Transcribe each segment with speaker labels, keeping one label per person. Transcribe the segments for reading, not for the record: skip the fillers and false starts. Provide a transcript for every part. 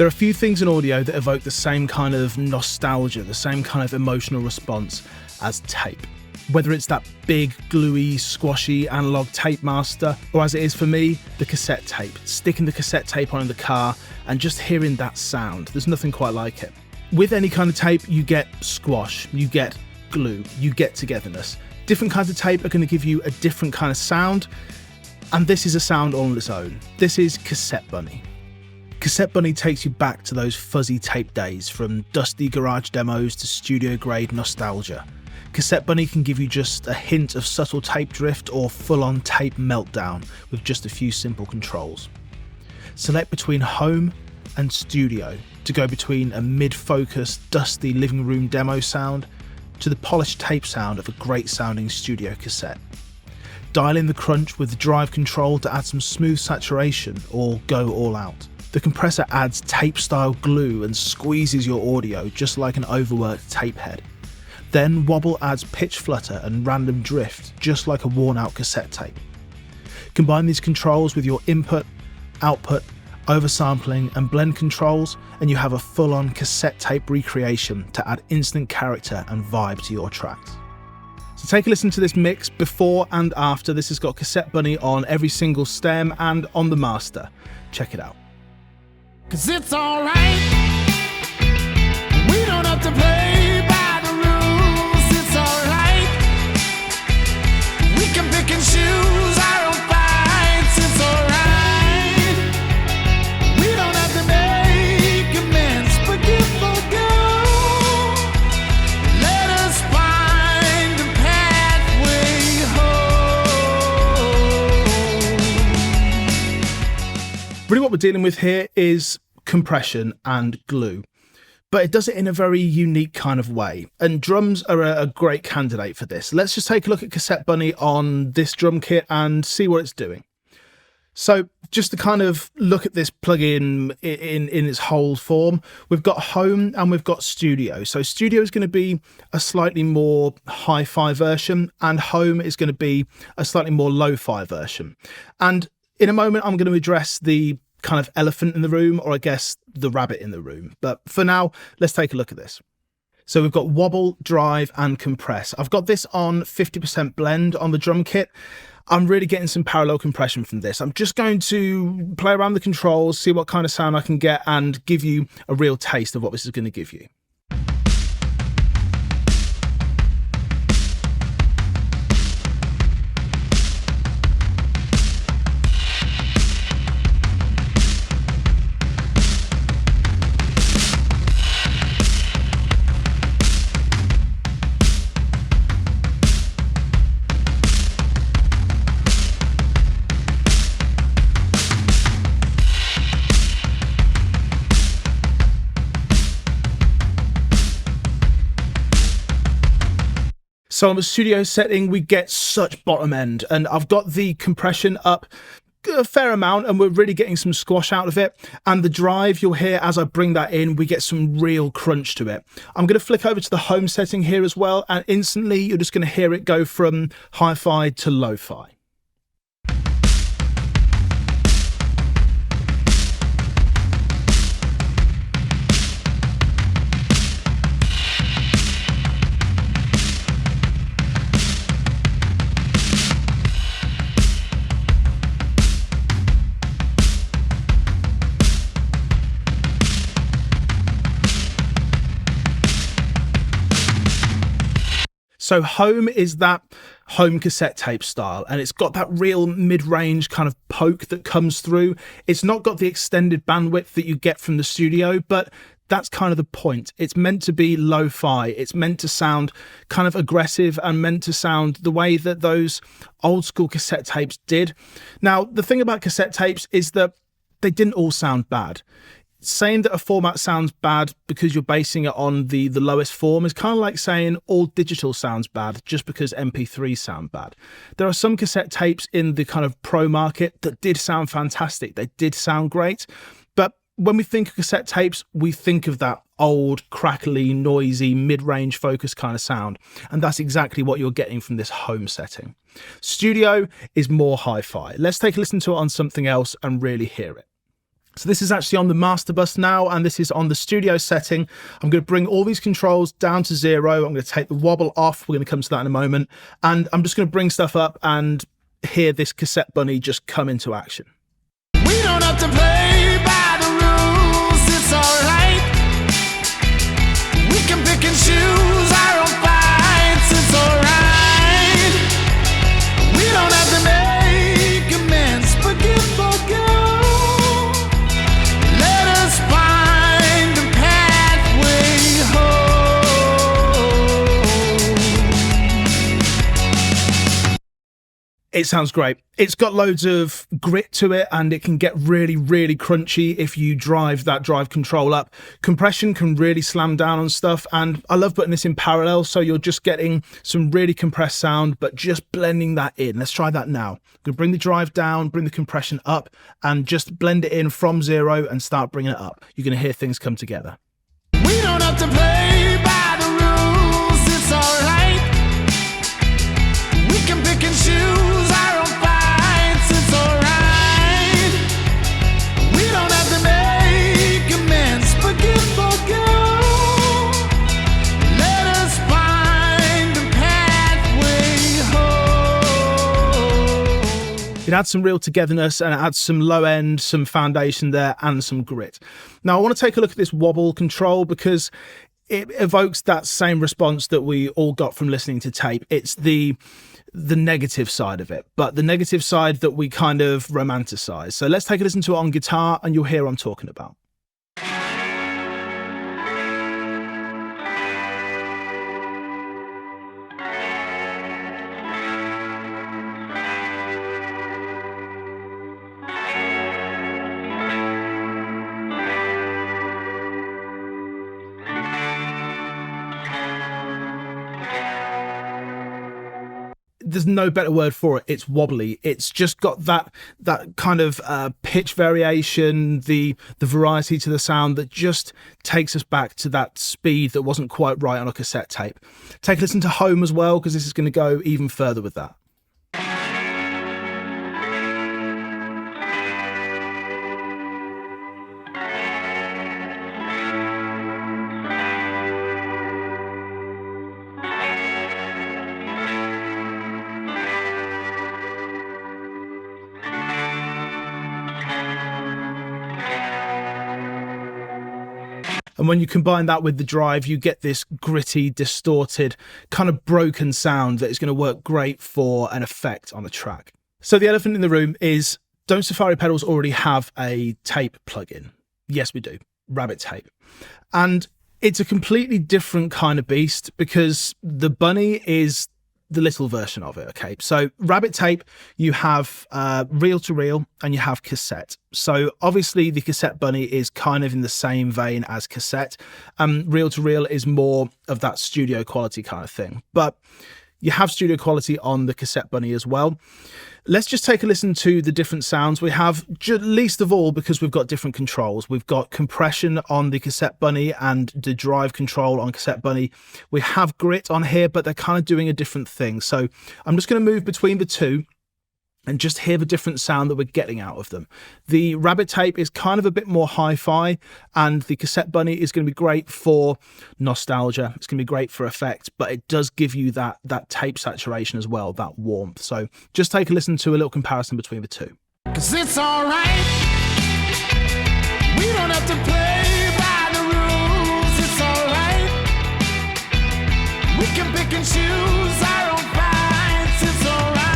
Speaker 1: There are a few things in audio that evoke the same kind of nostalgia, the same kind of emotional response as tape. Whether it's that big, gluey, squashy analog tape master, or as it is for me, the cassette tape. Sticking the cassette tape on in the car and just hearing that sound. There's nothing quite like it. With any kind of tape, you get squash, you get glue, you get togetherness. Different kinds of tape are going to give you a different kind of sound, and this is a sound all on its own. This is Cassette Bunny. Cassette Bunny takes you back to those fuzzy tape days, from dusty garage demos to studio-grade nostalgia. Cassette Bunny can give you just a hint of subtle tape drift or full-on tape meltdown with just a few simple controls. Select between home and studio to go between a mid-focused, dusty living room demo sound to the polished tape sound of a great-sounding studio cassette. Dial in the crunch with the drive control to add some smooth saturation or go all out. The compressor adds tape-style glue and squeezes your audio just like an overworked tape head. Then wobble adds pitch flutter and random drift just like a worn-out cassette tape. Combine these controls with your input, output, oversampling and blend controls, and you have a full-on cassette tape recreation to add instant character and vibe to your tracks. So take a listen to this mix before and after. This has got Cassette Bunny on every single stem and on the master. Check it out.
Speaker 2: 'Cause it's alright, we don't have to play by the rules. It's alright, we can pick and choose our own fights. It's alright, we don't have to make amends, forgive, forgo. Let us find a pathway home.
Speaker 1: Really what we're dealing with here is compression and glue, but it does it in a very unique kind of way, and drums are a great candidate for this. Let's just take a look at Cassette Bunny on this drum kit and see what it's doing. So just to kind of look at this plugin in its whole form, we've got home and we've got studio. So studio is going to be a slightly more hi-fi version, and home is going to be a slightly more lo-fi version. And in a moment, I'm going to address the kind of elephant in the room, or I guess the rabbit in the room. But for now, let's take a look at this. So we've got wobble, drive and compress. I've got this on 50% blend on the drum kit. I'm really getting some parallel compression from this. I'm just going to play around the controls, see what kind of sound I can get, and give you a real taste of what this is going to give you. So on the studio setting, we get such bottom end, and I've got the compression up a fair amount and we're really getting some squash out of it. And the drive, you'll hear as I bring that in, we get some real crunch to it. I'm going to flick over to the home setting here as well, and instantly you're just going to hear it go from hi-fi to lo-fi. So home is that home cassette tape style, and it's got that real mid-range kind of poke that comes through. It's not got the extended bandwidth that you get from the studio, but that's kind of the point. It's meant to be lo-fi. It's meant to sound kind of aggressive and meant to sound the way that those old school cassette tapes did. Now, the thing about cassette tapes is that they didn't all sound bad. Saying that a format sounds bad because you're basing it on the lowest form is kind of like saying all digital sounds bad just because MP3s sound bad. There are some cassette tapes in the kind of pro market that did sound fantastic. They did sound great. But when we think of cassette tapes, we think of that old, crackly, noisy, mid-range focus kind of sound. And that's exactly what you're getting from this home setting. Studio is more hi-fi. Let's take a listen to it on something else and really hear it. So this is actually on the master bus now, and this is on the studio setting. I'm going to bring all these controls down to 0. I'm going to take the wobble off. We're going to come to that in a moment. And I'm just going to bring stuff up and hear this Cassette Bunny just come into action.
Speaker 2: We don't have to play by the rules, it's alright. We can pick and choose our own fights, it's alright. We don't have to make amends, forgive, forgo. Let us find a pathway home.
Speaker 1: It sounds great. It's got loads of grit to it, and it can get really, really crunchy if you drive that drive control up. Compression can really slam down on stuff, and I love putting this in parallel, so you're just getting some really compressed sound, but just blending that in. Let's try that now. I'm going to bring the drive down, bring the compression up, and just blend it in from 0 and start bringing it up. You're going to hear things come together.
Speaker 2: We don't have to play by the rules, it's alright. We can pick and choose our own fights, it's alright. We don't have to make amends, forgive, forgo. Let us find a pathway home.
Speaker 1: It adds some real togetherness, and it adds some low end, some foundation there, and some grit. Now I want to take a look at this wobble control because it evokes that same response that we all got from listening to tape. It's the negative side of it, but the negative side that we kind of romanticize. So let's take a listen to it on guitar and you'll hear what I'm talking about. There's no better word for it. It's wobbly. It's just got that kind of pitch variation, the variety to the sound that just takes us back to that speed that wasn't quite right on a cassette tape. Take a listen to Home as well, because this is going to go even further with that. And when you combine that with the drive, you get this gritty, distorted, kind of broken sound that is going to work great for an effect on a track. So the elephant in the room is, don't Safari pedals already have a tape plugin? Yes, we do. Rabbit tape. And it's a completely different kind of beast because the Bunny is the little version of it. Okay, so rabbit tape, you have reel to reel and you have cassette. So obviously the Cassette Bunny is kind of in the same vein as cassette. Reel to reel is more of that studio quality kind of thing, but you have studio quality on the Cassette Bunny as well. Let's just take a listen to the different sounds we have, least of all because we've got different controls. We've got compression on the Cassette Bunny and the drive control on Cassette Bunny. We have grit on here, but they're kind of doing a different thing. So I'm just going to move between the two and just hear the different sound that we're getting out of them. The rabbit tape is kind of a bit more hi-fi, and the Cassette Bunny is going to be great for nostalgia. It's going to be great for effect, but it does give you that tape saturation as well, that warmth. So just take a listen to a little comparison between the two.
Speaker 2: 'Cause it's alright. We don't have to play by the rules, it's alright. We can pick and choose our own fights, it's alright.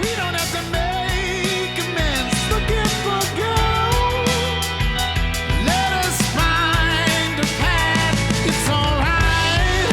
Speaker 2: We don't have to make amends, forgive, forgo. Let us find a path, it's alright.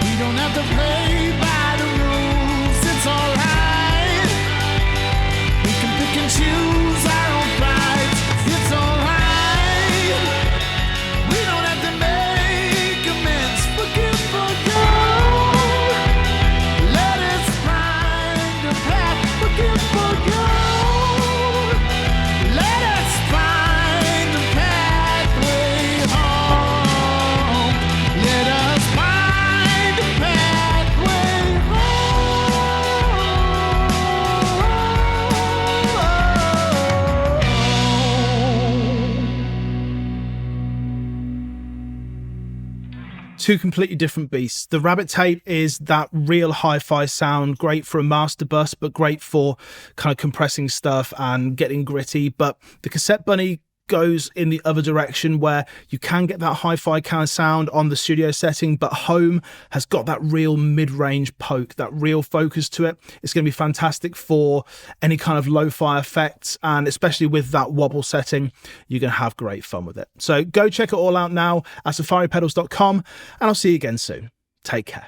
Speaker 2: We don't have to play by the rules, it's alright. We can pick and choose our own fights,
Speaker 1: two completely different beasts. The Rabbit tape is that real hi-fi sound, great for a master bus, but great for kind of compressing stuff and getting gritty. But the Cassette Bunny goes in the other direction, where you can get that hi-fi kind of sound on the studio setting, but home has got that real mid-range poke, that real focus to it. It's going to be fantastic for any kind of lo-fi effects, and especially with that wobble setting, you're going to have great fun with it. So go check it all out now at safaripedals.com, and I'll see you again soon. Take care.